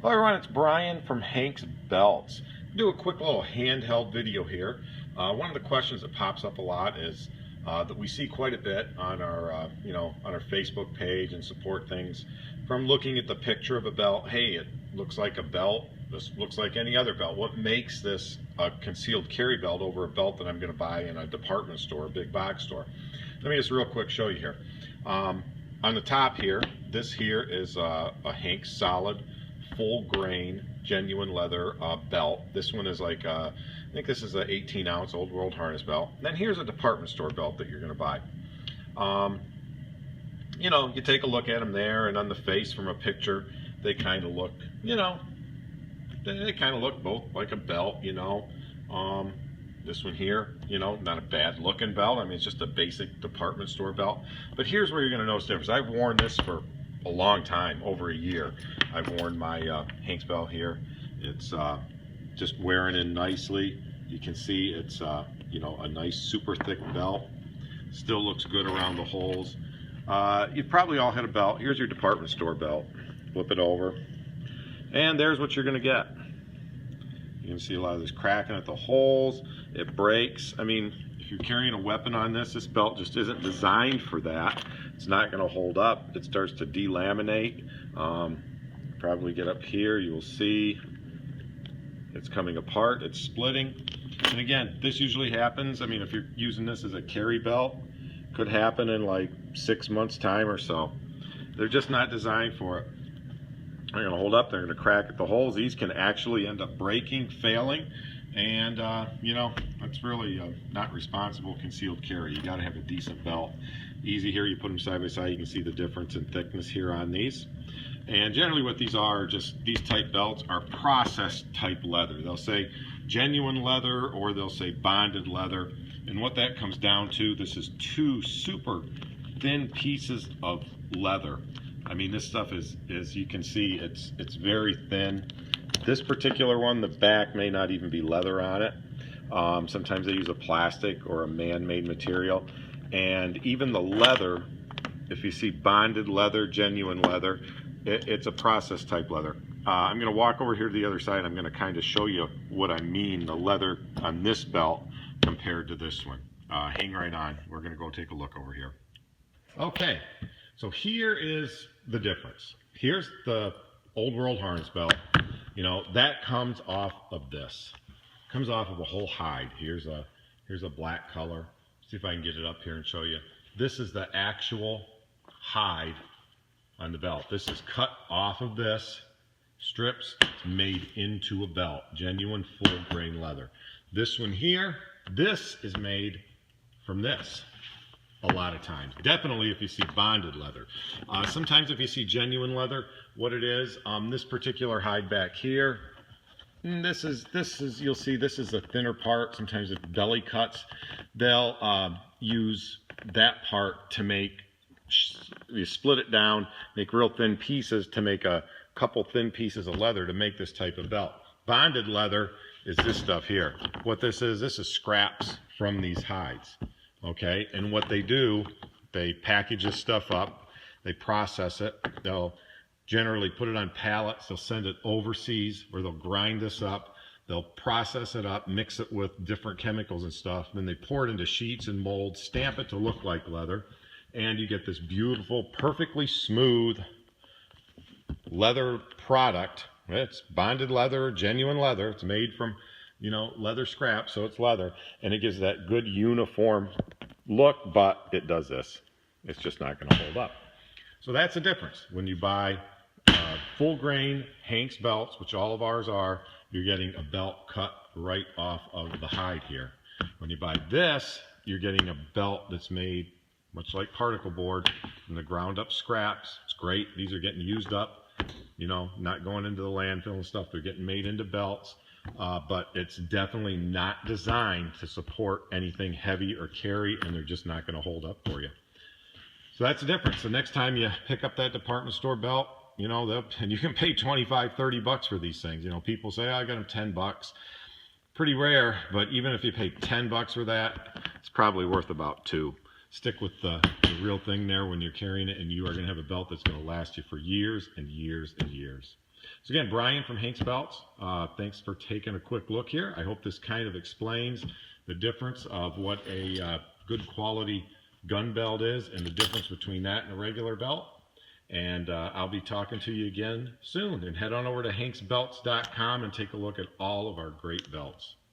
Hello everyone, it's Brian from Hank's Belts. Do a quick little handheld video here. One of the questions that pops up a lot is that we see quite a bit on our, on our Facebook page and support things from looking at the picture of a belt. Hey, it looks like a belt. This looks like any other belt. What makes this a concealed carry belt over a belt that I'm going to buy in a department store, a big box store? Let me just real quick show you here. On the top here, this here is a Hank's Solid full grain genuine leather belt. This one is like I think this is an 18-ounce Old World Harness belt. And then here's a department store belt that you're going to buy. You take a look at them there, and on the face from a picture, they kind of look, they kind of look both like a belt. This one here, not a bad looking belt. I mean, it's just a basic department store belt. But here's where you're going to notice the difference. I've worn this for a long time, over a year. I've worn my Hank's belt here. It's just wearing in nicely. You can see it's a nice super thick belt. Still looks good around the holes. You've probably all had a belt. Here's your department store belt. Flip it over, and there's what you're going to get. You can see a lot of this cracking at the holes. It breaks. I mean, if you're carrying a weapon on this belt just isn't designed for that. It's not going to hold up. It starts to delaminate. Probably get up here, you will see it's coming apart, it's splitting. And again, this usually happens, I mean, if you're using this as a carry belt, could happen in like 6 months time or so. They're just not designed for it. They're going to hold up, they're going to crack at the holes. These can actually end up breaking, failing, and that's really not responsible concealed carry. You got to have a decent belt. Easy here, you put them side by side, you can see the difference in thickness here on these. And generally what these are, just these type belts are processed type leather. They'll say genuine leather or they'll say bonded leather. And what that comes down to, this is two super thin pieces of leather. I mean, this stuff is you can see, it's very thin. This particular one, the back may not even be leather on it. Sometimes they use a plastic or a man-made material. And even the leather, if you see bonded leather, genuine leather, it's a process type leather. I'm going to walk over here to the other side. I'm going to kind of show you what I mean, the leather on this belt compared to this one. Hang right on. We're going to go take a look over here. Okay, so here is the difference. Here's the Old World Harness belt. That comes off of this. Comes off of a whole hide. Here's a black color. See if I can get it up here and show you. This is the actual hide on the belt. This is cut off of this, strips, it's made into a belt. Genuine full grain leather. This one here, this is made from this a lot of times. Definitely if you see bonded leather. Sometimes if you see genuine leather, what it is, this particular hide back here, this is you'll see this is a thinner part. Sometimes it's belly cuts. They'll use that part to make, you split it down, make real thin pieces to make a couple thin pieces of leather to make this type of belt. Bonded leather is this stuff here. What this is scraps from these hides. Okay, and what they do, they package this stuff up, they process it, they'll generally put it on pallets, they'll send it overseas where they'll grind this up, they'll process it up, mix it with different chemicals and stuff, then they pour it into sheets and molds, stamp it to look like leather, and you get this beautiful, perfectly smooth leather product. It's bonded leather, genuine leather, it's made from leather scraps, so it's leather, and it gives that good uniform look, but it does this. It's just not going to hold up. So that's the difference. When you buy full grain Hank's belts, which all of ours are, you're getting a belt cut right off of the hide here. When you buy this, you're getting a belt that's made much like particle board from the ground up scraps. It's great. These are getting used up, not going into the landfill and stuff. They're getting made into belts. But it's definitely not designed to support anything heavy or carry, and they're just not going to hold up for you. So that's the difference. The next time you pick up that department store belt, and you can pay 25, 30 bucks for these things. People say, oh, I got them 10 bucks. Pretty rare, but even if you pay 10 bucks for that, it's probably worth about 2. Stick with the real thing there when you're carrying it, and you are going to have a belt that's going to last you for years and years and years. So again, Brian from Hank's Belts, thanks for taking a quick look here. I hope this kind of explains the difference of what a good quality gun belt is and the difference between that and a regular belt. And I'll be talking to you again soon. And head on over to hanksbelts.com and take a look at all of our great belts.